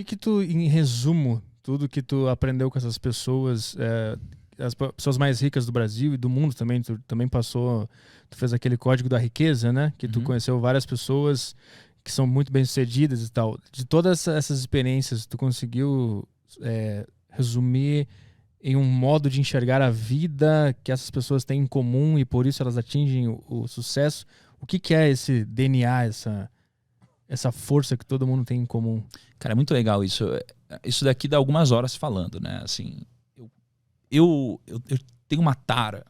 que tu, em resumo, tudo que tu aprendeu com essas pessoas, as pessoas mais ricas do Brasil e do mundo também, tu também passou, tu fez aquele código da riqueza, né? Que tu conheceu várias pessoas que são muito bem-sucedidas e tal. De todas essas experiências, tu conseguiu resumir em um modo de enxergar a vida que essas pessoas têm em comum e por isso elas atingem o sucesso? O que é esse DNA, essa força que todo mundo tem em comum? Cara, é muito legal isso. Isso daqui dá algumas horas falando, né? Assim, eu tenho uma tara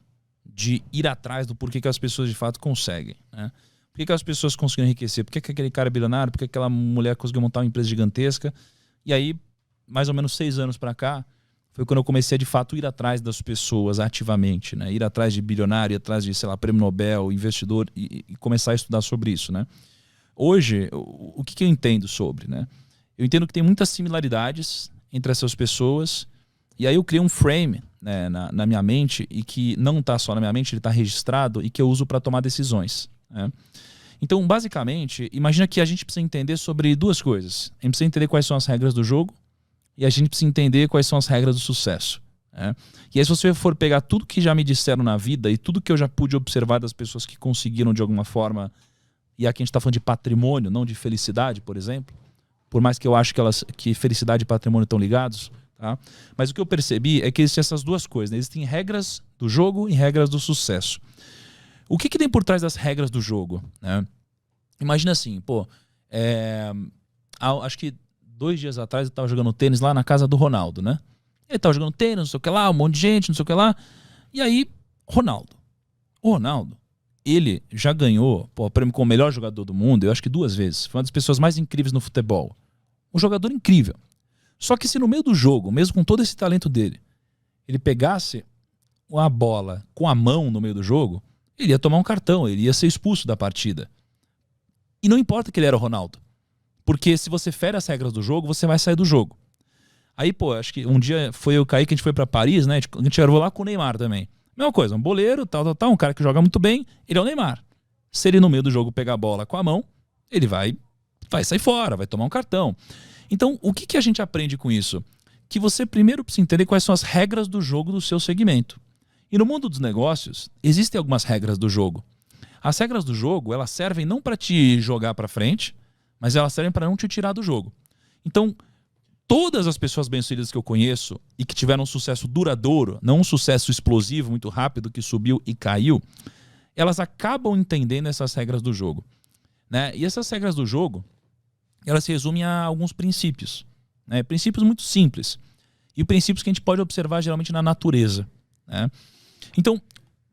de ir atrás do porquê que as pessoas de fato conseguem, né? Por que as pessoas conseguiram enriquecer? Por que aquele cara é bilionário? Por que aquela mulher conseguiu montar uma empresa gigantesca? E aí, mais ou menos 6 anos para cá, foi quando eu comecei a de fato ir atrás das pessoas ativamente, né? Ir atrás de bilionário, ir atrás de, sei lá, prêmio Nobel, investidor e começar a estudar sobre isso, né? Hoje, o que eu entendo sobre, né? Eu entendo que tem muitas similaridades entre essas pessoas e aí eu criei um frame, né, na minha mente e que não está só na minha mente, ele está registrado e que eu uso para tomar decisões, né? Então, basicamente, imagina que a gente precisa entender sobre 2 coisas. A gente precisa entender quais são as regras do jogo e a gente precisa entender quais são as regras do sucesso, né? E aí, se você for pegar tudo que já me disseram na vida e tudo que eu já pude observar das pessoas que conseguiram de alguma forma, e aqui a gente está falando de patrimônio, não de felicidade, por exemplo, por mais que eu acho que felicidade e patrimônio estão ligados, tá? Mas o que eu percebi é que existem essas 2 coisas, né? Existem regras do jogo e regras do sucesso. O que tem por trás das regras do jogo, né? Imagina assim, acho que 2 dias atrás eu estava jogando tênis lá na casa do Ronaldo, né? Ele estava jogando tênis, não sei o que lá, um monte de gente, não sei o que lá. E aí, o Ronaldo, ele já ganhou o prêmio como o melhor jogador do mundo, eu acho que 2 vezes. Foi uma das pessoas mais incríveis no futebol. Um jogador incrível. Só que se no meio do jogo, mesmo com todo esse talento dele, ele pegasse a bola com a mão no meio do jogo, ele ia tomar um cartão, ele ia ser expulso da partida. E não importa que ele era o Ronaldo. Porque se você fere as regras do jogo, você vai sair do jogo. Aí, acho que um dia foi eu e o Kaique, a gente foi pra Paris, né? A gente gravou lá com o Neymar também. Mesma coisa, um boleiro, tal, um cara que joga muito bem, ele é o Neymar. Se ele no meio do jogo pegar a bola com a mão, ele vai sair fora, vai tomar um cartão. Então, o que a gente aprende com isso? Que você primeiro precisa entender quais são as regras do jogo do seu segmento. E no mundo dos negócios, existem algumas regras do jogo. As regras do jogo, elas servem não para te jogar para frente, mas elas servem para não te tirar do jogo. Então, todas as pessoas bem-sucedidas que eu conheço e que tiveram um sucesso duradouro, não um sucesso explosivo, muito rápido, que subiu e caiu, elas acabam entendendo essas regras do jogo, né? E essas regras do jogo, elas se resumem a alguns princípios, né? Princípios muito simples. E princípios que a gente pode observar geralmente na natureza, né? Então,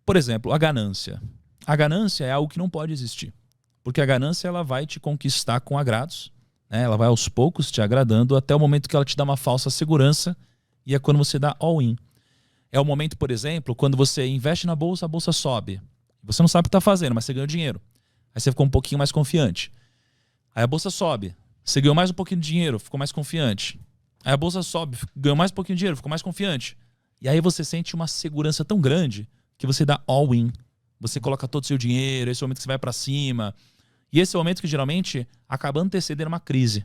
por exemplo, a ganância. A ganância é algo que não pode existir. Porque a ganância ela vai te conquistar com agrados, né? Ela vai aos poucos te agradando até o momento que ela te dá uma falsa segurança e é quando você dá all-in. É o momento, por exemplo, quando você investe na bolsa, a bolsa sobe. Você não sabe o que está fazendo, mas você ganhou dinheiro. Aí você ficou um pouquinho mais confiante. Aí a bolsa sobe. Você ganhou mais um pouquinho de dinheiro, ficou mais confiante. Aí a bolsa sobe, ganhou mais um pouquinho de dinheiro, ficou mais confiante. E aí você sente uma segurança tão grande que você dá all-in. Você coloca todo o seu dinheiro, esse é o momento que você vai para cima. E esse é o momento que geralmente acaba antecedendo uma crise.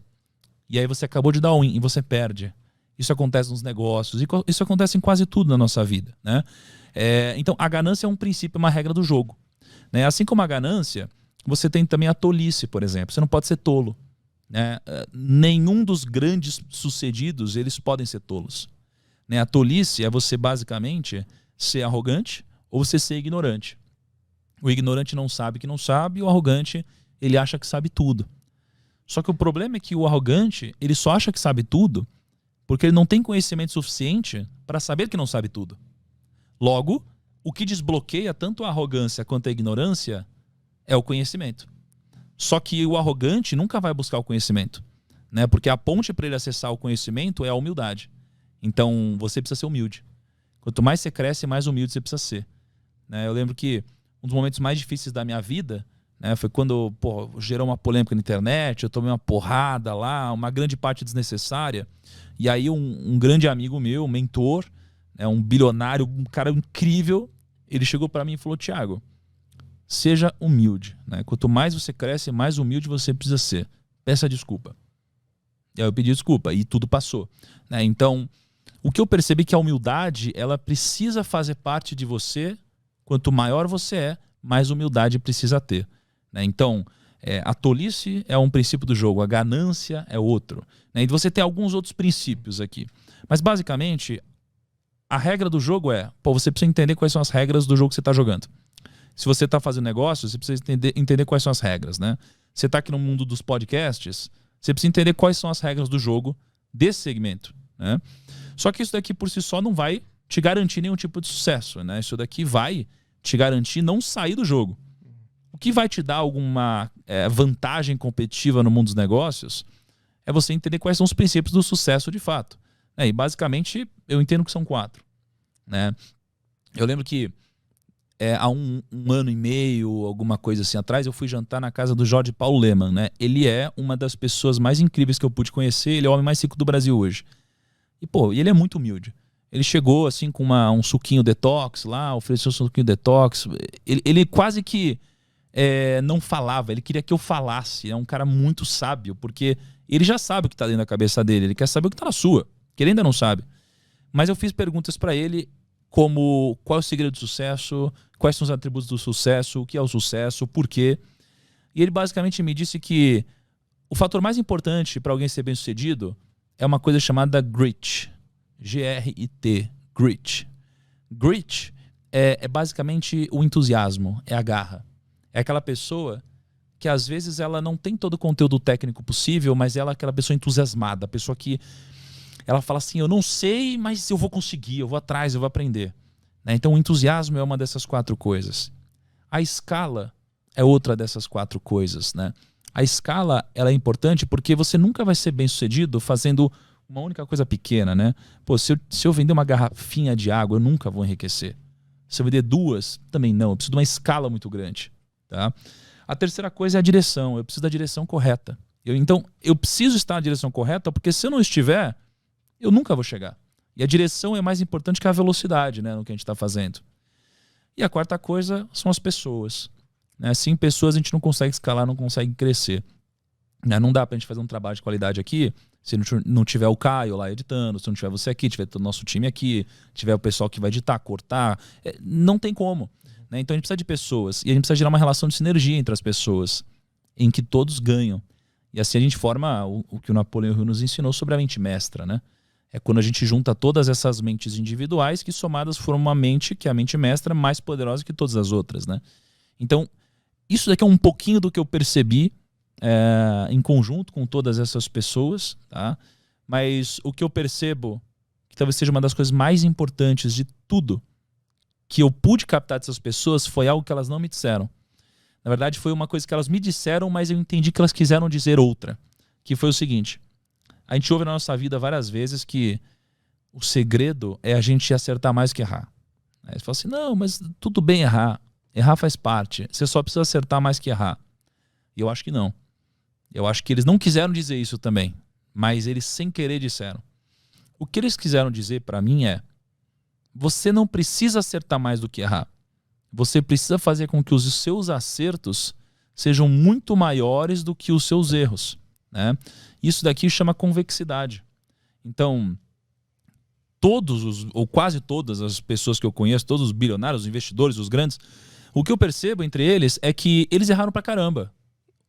E aí você acabou de dar all-in e você perde. Isso acontece nos negócios, isso acontece em quase tudo na nossa vida, né? Então a ganância é um princípio, uma regra do jogo, né? Assim como a ganância, você tem também a tolice, por exemplo. Você não pode ser tolo, né? Nenhum dos grandes sucedidos, eles podem ser tolos, né? A tolice é você basicamente ser arrogante ou você ser ignorante. O ignorante não sabe que não sabe e o arrogante, ele acha que sabe tudo. Só que o problema é que o arrogante, ele só acha que sabe tudo porque ele não tem conhecimento suficiente para saber que não sabe tudo. Logo, o que desbloqueia tanto a arrogância quanto a ignorância é o conhecimento. Só que o arrogante nunca vai buscar o conhecimento, né? Porque a ponte para ele acessar o conhecimento é a humildade. Então, você precisa ser humilde. Quanto mais você cresce, mais humilde você precisa ser, né? Eu lembro que um dos momentos mais difíceis da minha vida, né, foi quando gerou uma polêmica na internet, eu tomei uma porrada lá, uma grande parte desnecessária. E aí um grande amigo meu, um mentor, né, um bilionário, um cara incrível, ele chegou para mim e falou: Thiago, seja humilde, né? Quanto mais você cresce, mais humilde você precisa ser. Peça desculpa. E aí eu pedi desculpa e tudo passou, né? Então, o que eu percebi é que a humildade, ela precisa fazer parte de você. Quanto maior você é, mais humildade precisa ter, né? Então, a tolice é um princípio do jogo, a ganância é outro, né? E você tem alguns outros princípios aqui. Mas, basicamente, a regra do jogo você precisa entender quais são as regras do jogo que você está jogando. Se você está fazendo negócio, você precisa entender quais são as regras, né? Você está aqui no mundo dos podcasts, você precisa entender quais são as regras do jogo desse segmento, né? Só que isso daqui por si só não vai te garantir nenhum tipo de sucesso, né? Isso daqui vai te garantir não sair do jogo. O que vai te dar alguma vantagem competitiva no mundo dos negócios é você entender quais são os princípios do sucesso de fato. E basicamente eu entendo que são 4, né? Eu lembro que há um ano e meio, alguma coisa assim atrás, eu fui jantar na casa do Jorge Paulo Lemann, né? Ele é uma das pessoas mais incríveis que eu pude conhecer, ele é o homem mais rico do Brasil hoje. E ele é muito humilde. Ele chegou assim com um suquinho detox lá, ofereceu um suquinho detox. Ele quase que não falava, ele queria que eu falasse. É um cara muito sábio, porque ele já sabe o que está dentro da cabeça dele, ele quer saber o que está na sua, que ele ainda não sabe. Mas eu fiz perguntas para ele como qual é o segredo do sucesso, quais são os atributos do sucesso, o que é o sucesso, por quê. E ele basicamente me disse que o fator mais importante para alguém ser bem-sucedido é uma coisa chamada grit. G-R-I-T. Grit. Grit é basicamente o entusiasmo, é a garra. É aquela pessoa que às vezes ela não tem todo o conteúdo técnico possível, mas ela é aquela pessoa entusiasmada, a pessoa que ela fala assim, eu não sei, mas eu vou conseguir, eu vou atrás, eu vou aprender, né? Então o entusiasmo é uma dessas 4 coisas. A escala é outra dessas 4 coisas, né? A escala ela é importante porque você nunca vai ser bem sucedido fazendo uma única coisa pequena, né? Pô, se eu vender uma garrafinha de água, eu nunca vou enriquecer. Se eu vender 2, também não. Eu preciso de uma escala muito grande, tá? A terceira coisa é a direção. Eu preciso da direção correta. Então, eu preciso estar na direção correta, porque se eu não estiver, eu nunca vou chegar. E a direção é mais importante que a velocidade, né, no que a gente está fazendo. E a quarta coisa são as pessoas, né? Sem pessoas a gente não consegue escalar, não consegue crescer, né? Não dá para a gente fazer um trabalho de qualidade aqui se não tiver o Caio lá editando, se não tiver você aqui, tiver todo o nosso time aqui, tiver o pessoal que vai editar, cortar, não tem como, né? Então a gente precisa de pessoas e a gente precisa gerar uma relação de sinergia entre as pessoas em que todos ganham. E assim a gente forma o que o Napoleão Hill nos ensinou sobre a mente mestra, né? É quando a gente junta todas essas mentes individuais que somadas formam uma mente, que é a mente mestra, mais poderosa que todas as outras, né? Então, isso daqui é um pouquinho do que eu percebi em conjunto com todas essas pessoas, tá? Mas o que eu percebo, que talvez seja uma das coisas mais importantes de tudo que eu pude captar dessas pessoas, foi algo que elas não me disseram. Na verdade, foi uma coisa que elas me disseram, mas eu entendi que elas quiseram dizer outra. Que foi o seguinte: a gente ouve na nossa vida várias vezes que o segredo é a gente acertar mais que errar. Aí você fala assim, não, mas tudo bem errar. Errar faz parte. Você só precisa acertar mais que errar. E eu acho que não. Eu acho que eles não quiseram dizer isso também, mas eles sem querer disseram. O que eles quiseram dizer para mim é: você não precisa acertar mais do que errar. Você precisa fazer com que os seus acertos sejam muito maiores do que os seus erros, né? Isso daqui chama convexidade. Então, ou quase todas as pessoas que eu conheço, todos os bilionários, os investidores, os grandes, o que eu percebo entre eles é que eles erraram pra caramba.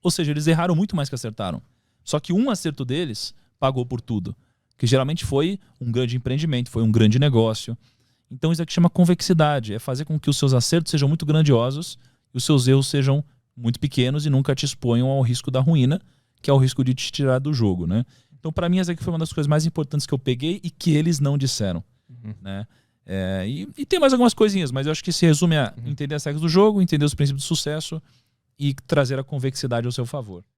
Ou seja, eles erraram muito mais que acertaram. Só que um acerto deles pagou por tudo. Que geralmente foi um grande empreendimento, foi um grande negócio. Então isso aqui chama convexidade. É fazer com que os seus acertos sejam muito grandiosos e os seus erros sejam muito pequenos e nunca te exponham ao risco da ruína, que é o risco de te tirar do jogo, né? Então, para mim, essa aqui foi uma das coisas mais importantes que eu peguei e que eles não disseram, né? E tem mais algumas coisinhas, mas eu acho que se resume a entender as regras do jogo, entender os princípios do sucesso e trazer a convexidade ao seu favor.